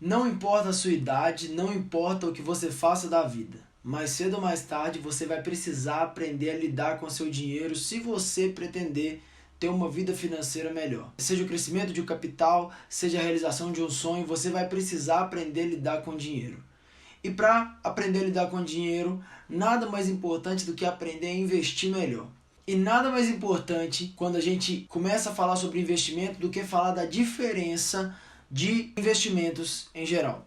Não importa a sua idade, não importa o que você faça da vida. Mais cedo ou mais tarde você vai precisar aprender a lidar com seu dinheiro se você pretender ter uma vida financeira melhor. Seja o crescimento de um capital, seja a realização de um sonho, você vai precisar aprender a lidar com dinheiro. E para aprender a lidar com dinheiro, nada mais importante do que aprender a investir melhor. E nada mais importante quando a gente começa a falar sobre investimento do que falar da diferença de investimentos em geral.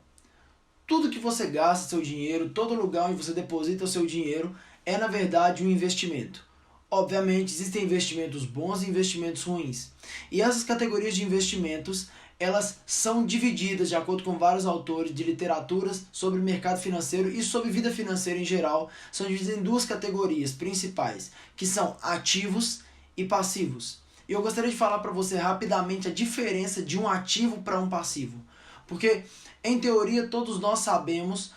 Tudo que você gasta seu dinheiro, todo lugar onde você deposita o seu dinheiro é na verdade um investimento. Obviamente existem investimentos bons e investimentos ruins. E essas categorias de investimentos, elas são divididas de acordo com vários autores de literaturas sobre mercado financeiro e sobre vida financeira em geral, são divididas em duas categorias principais, que são ativos e passivos. E eu gostaria de falar para você rapidamente a diferença de um ativo para um passivo. Porque, em teoria, todos nós sabemos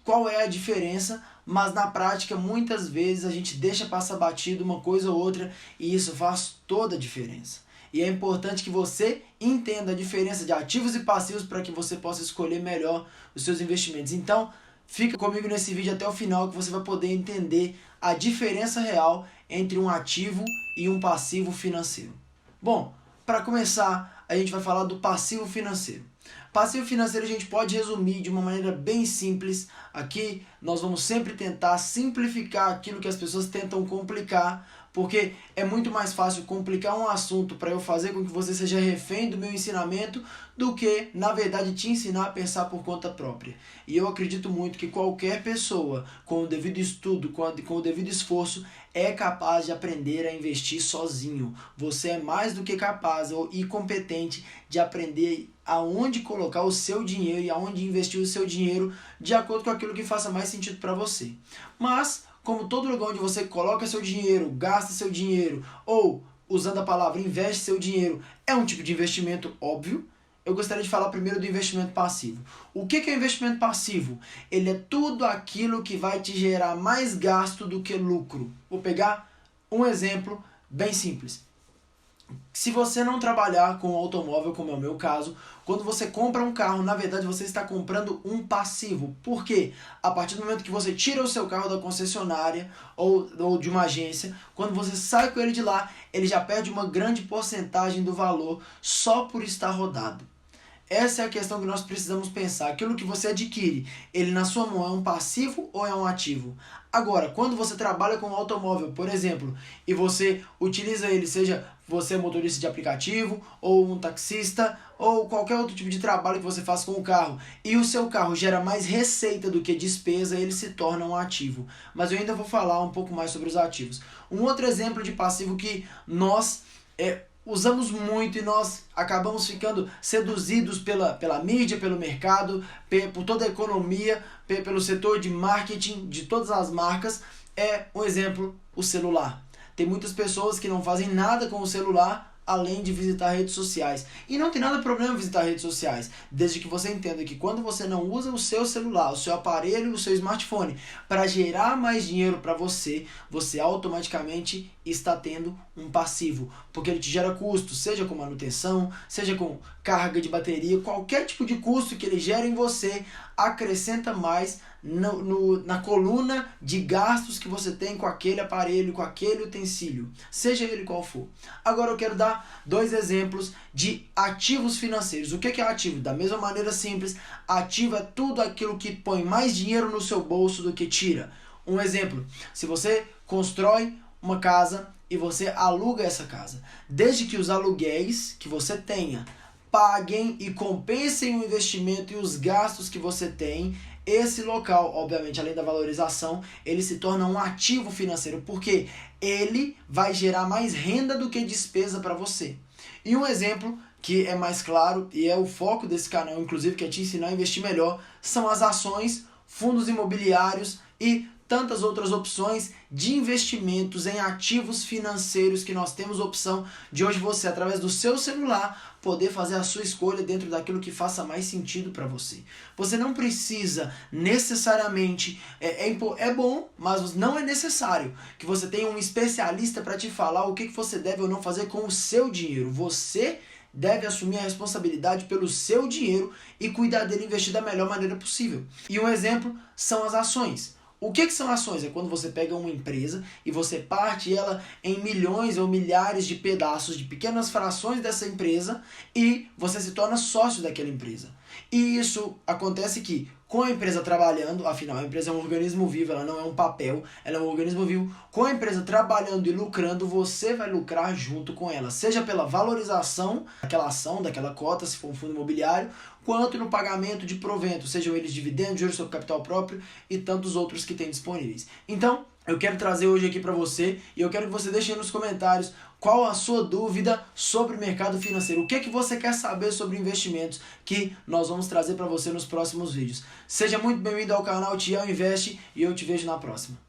qual é a diferença, mas na prática, muitas vezes, a gente deixa passar batido uma coisa ou outra e isso faz toda a diferença. E é importante que você entenda a diferença de ativos e passivos para que você possa escolher melhor os seus investimentos. Então, fica comigo nesse vídeo até o final que você vai poder entender a diferença real entre um ativo e um passivo financeiro. Bom, para começar, a gente vai falar do passivo financeiro. Passivo financeiro a gente pode resumir de uma maneira bem simples. Aqui nós vamos sempre tentar simplificar aquilo que as pessoas tentam complicar, porque é muito mais fácil complicar um assunto para eu fazer com que você seja refém do meu ensinamento do que, na verdade, te ensinar a pensar por conta própria. E eu acredito muito que qualquer pessoa com o devido estudo, com o devido esforço, é capaz de aprender a investir sozinho. Você é mais do que capaz e competente de aprender aonde colocar o seu dinheiro e aonde investir o seu dinheiro de acordo com aquilo que faça mais sentido para você. Mas, como todo lugar onde você coloca seu dinheiro, gasta seu dinheiro, ou, usando a palavra, investe seu dinheiro, é um tipo de investimento óbvio, eu gostaria de falar primeiro do investimento passivo. O que é investimento passivo? Ele é tudo aquilo que vai te gerar mais gasto do que lucro. Vou pegar um exemplo bem simples. Se você não trabalhar com automóvel, como é o meu caso, quando você compra um carro, na verdade você está comprando um passivo. Por quê? A partir do momento que você tira o seu carro da concessionária ou de uma agência, quando você sai com ele de lá, ele já perde uma grande porcentagem do valor só por estar rodado. Essa é a questão que nós precisamos pensar. Aquilo que você adquire, ele na sua mão é um passivo ou é um ativo? Agora, quando você trabalha com um automóvel, por exemplo, e você utiliza ele, seja você é motorista de aplicativo, ou um taxista, ou qualquer outro tipo de trabalho que você faça com o carro, e o seu carro gera mais receita do que despesa, ele se torna um ativo. Mas eu ainda vou falar um pouco mais sobre os ativos. Um outro exemplo de passivo que nós usamos muito e nós acabamos ficando seduzidos pela mídia, pelo mercado, por toda a economia, pelo setor de marketing de todas as marcas, é um exemplo, o celular. Tem muitas pessoas que não fazem nada com o celular além de visitar redes sociais. E não tem nada problema visitar redes sociais, desde que você entenda que quando você não usa o seu celular, o seu aparelho, o seu smartphone para gerar mais dinheiro para você, você automaticamente está tendo um passivo, porque ele te gera custo, seja com manutenção, seja com carga de bateria, qualquer tipo de custo que ele gera em você acrescenta mais na coluna de gastos que você tem com aquele aparelho, com aquele utensílio, seja ele qual for. Agora eu quero dar dois exemplos de ativos financeiros. O que é ativo? Da mesma maneira simples, ativo é tudo aquilo que põe mais dinheiro no seu bolso do que tira. Um exemplo, se você constrói uma casa e você aluga essa casa, desde que os aluguéis que você tenha paguem e compensem o investimento e os gastos que você tem, esse local, obviamente, além da valorização, ele se torna um ativo financeiro, porque ele vai gerar mais renda do que despesa para você. E um exemplo que é mais claro, e é o foco desse canal, inclusive, que é te ensinar a investir melhor, são as ações, fundos imobiliários e tantas outras opções de investimentos em ativos financeiros que nós temos opção de hoje você, através do seu celular, poder fazer a sua escolha dentro daquilo que faça mais sentido para você. Você não precisa necessariamente, é bom, mas não é necessário que você tenha um especialista para te falar o que você deve ou não fazer com o seu dinheiro. Você deve assumir a responsabilidade pelo seu dinheiro e cuidar dele e investir da melhor maneira possível. E um exemplo são as ações. O que são ações? É quando você pega uma empresa e você parte ela em milhões ou milhares de pedaços, de pequenas frações dessa empresa e você se torna sócio daquela empresa. E isso acontece que, com a empresa trabalhando, afinal a empresa é um organismo vivo, ela não é um papel, ela é um organismo vivo, com a empresa trabalhando e lucrando, você vai lucrar junto com ela, seja pela valorização daquela ação, daquela cota, se for um fundo imobiliário, quanto no pagamento de provento, sejam eles dividendos, juros sobre capital próprio e tantos outros que tem disponíveis. Então, eu quero trazer hoje aqui para você e eu quero que você deixe aí nos comentários qual a sua dúvida sobre o mercado financeiro. O que você quer saber sobre investimentos que nós vamos trazer para você nos próximos vídeos. Seja muito bem-vindo ao canal Tião Investe e eu te vejo na próxima.